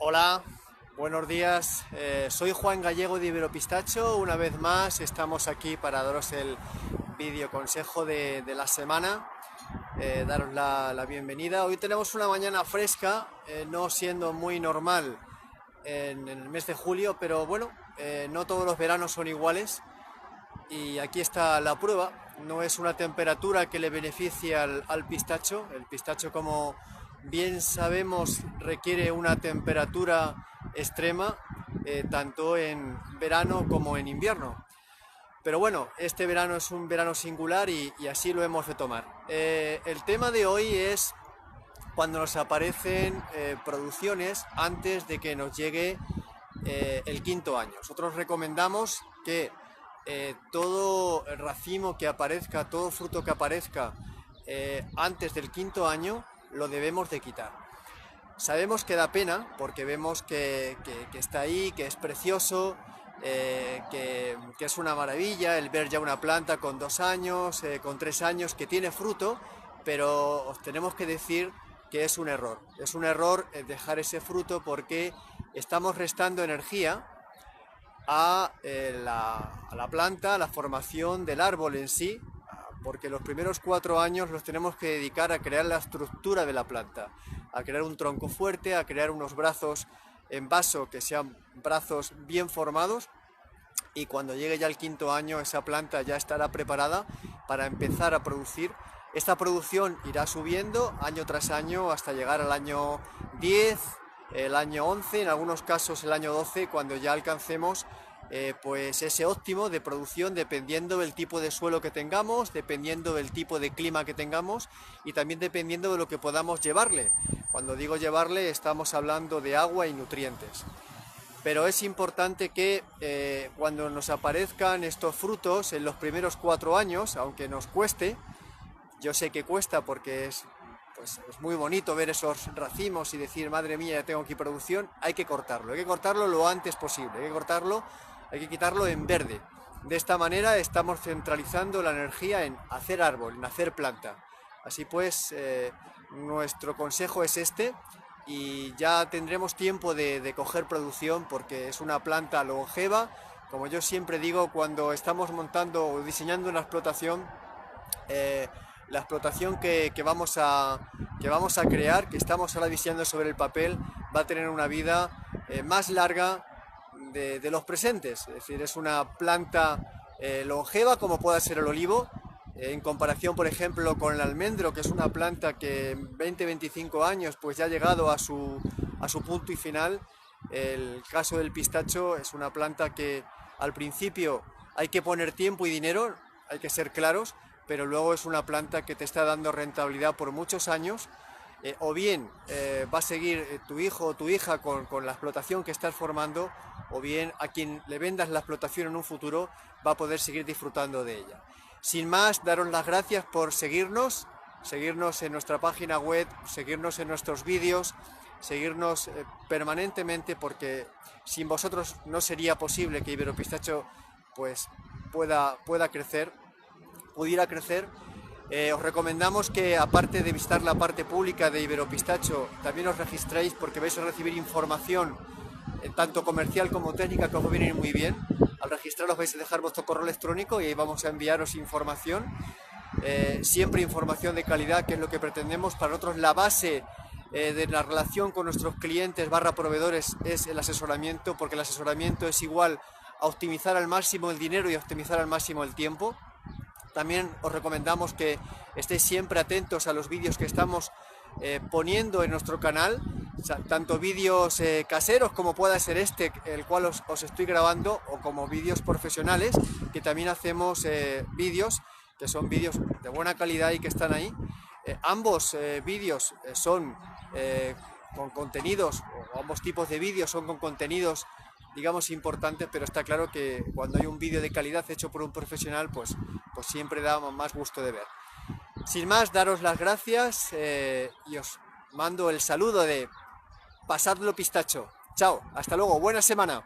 Hola, buenos días. Soy Juan Gallego de Iberopistacho. Una vez más estamos aquí para daros el vídeo consejo de la semana, daros la bienvenida. Hoy tenemos una mañana fresca, no siendo muy normal en el mes de julio, pero bueno, no todos los veranos son iguales y aquí está la prueba. No es una temperatura que le beneficie al pistacho. El pistacho, como bien sabemos, requiere una temperatura extrema, tanto en verano como en invierno. Pero bueno, este verano es un verano singular y así lo hemos de tomar. El tema de hoy es cuando nos aparecen producciones antes de que nos llegue el quinto año. Nosotros recomendamos que todo racimo que aparezca, todo fruto que aparezca antes del quinto año, lo debemos de quitar. Sabemos que da pena porque vemos que está ahí, que es precioso, que es una maravilla el ver ya una planta con 2 años, con 3 años, que tiene fruto, pero os tenemos que decir que es un error. Es un error dejar ese fruto porque estamos restando energía a la planta, a la formación del árbol en sí, porque los primeros 4 años los tenemos que dedicar a crear la estructura de la planta, a crear un tronco fuerte, a crear unos brazos en vaso que sean brazos bien formados, y cuando llegue ya el quinto año esa planta ya estará preparada para empezar a producir. Esta producción irá subiendo año tras año hasta llegar al año 10, el año 11, en algunos casos el año 12, cuando ya alcancemos pues ese óptimo de producción, dependiendo del tipo de suelo que tengamos, dependiendo del tipo de clima que tengamos y también dependiendo de lo que podamos llevarle. Cuando digo llevarle, estamos hablando de agua y nutrientes. Pero es importante que cuando nos aparezcan estos frutos en los primeros 4 años, aunque nos cueste, yo sé que cuesta porque pues, es muy bonito ver esos racimos y decir, madre mía, ya tengo aquí producción, hay que cortarlo lo antes posible, hay que quitarlo en verde. De esta manera estamos centralizando la energía en hacer árbol, en hacer planta. Así pues, nuestro consejo es este, y ya tendremos tiempo de coger producción porque es una planta longeva. Como yo siempre digo, cuando estamos montando o diseñando una explotación, la explotación que vamos a crear, que estamos ahora diseñando sobre el papel, va a tener una vida más larga de los presentes. Es decir, es una planta longeva como pueda ser el olivo, en comparación, por ejemplo, con el almendro, que es una planta que en 20-25 años pues ya ha llegado a su punto y final. El caso del pistacho es una planta que al principio hay que poner tiempo y dinero, hay que ser claros, pero luego es una planta que te está dando rentabilidad por muchos años. O bien va a seguir tu hijo o tu hija con la explotación que estás formando, o bien a quien le vendas la explotación en un futuro va a poder seguir disfrutando de ella. Sin más, daros las gracias por seguirnos en nuestra página web, seguirnos en nuestros vídeos, seguirnos permanentemente, porque sin vosotros no sería posible que Iberopistacho pues pudiera crecer. Os recomendamos que, aparte de visitar la parte pública de Iberopistacho, también os registréis, porque vais a recibir información tanto comercial como técnica que os va a venir muy bien. Al registraros vais a dejar vuestro correo electrónico y ahí vamos a enviaros información, siempre información de calidad, que es lo que pretendemos. Para nosotros la base de la relación con nuestros clientes / proveedores es el asesoramiento, porque el asesoramiento es igual a optimizar al máximo el dinero y a optimizar al máximo el tiempo. También os recomendamos que estéis siempre atentos a los vídeos que estamos poniendo en nuestro canal, tanto vídeos caseros como pueda ser este, el cual os estoy grabando, o como vídeos profesionales, que también hacemos vídeos que son vídeos de buena calidad y que están ahí. Ambos vídeos son con contenidos, o ambos tipos de vídeos son con contenidos, digamos, importantes, pero está claro que cuando hay un vídeo de calidad hecho por un profesional, pues siempre da más gusto de ver. Sin más, daros las gracias y os mando el saludo de pasadlo pistacho. Chao, hasta luego, buena semana.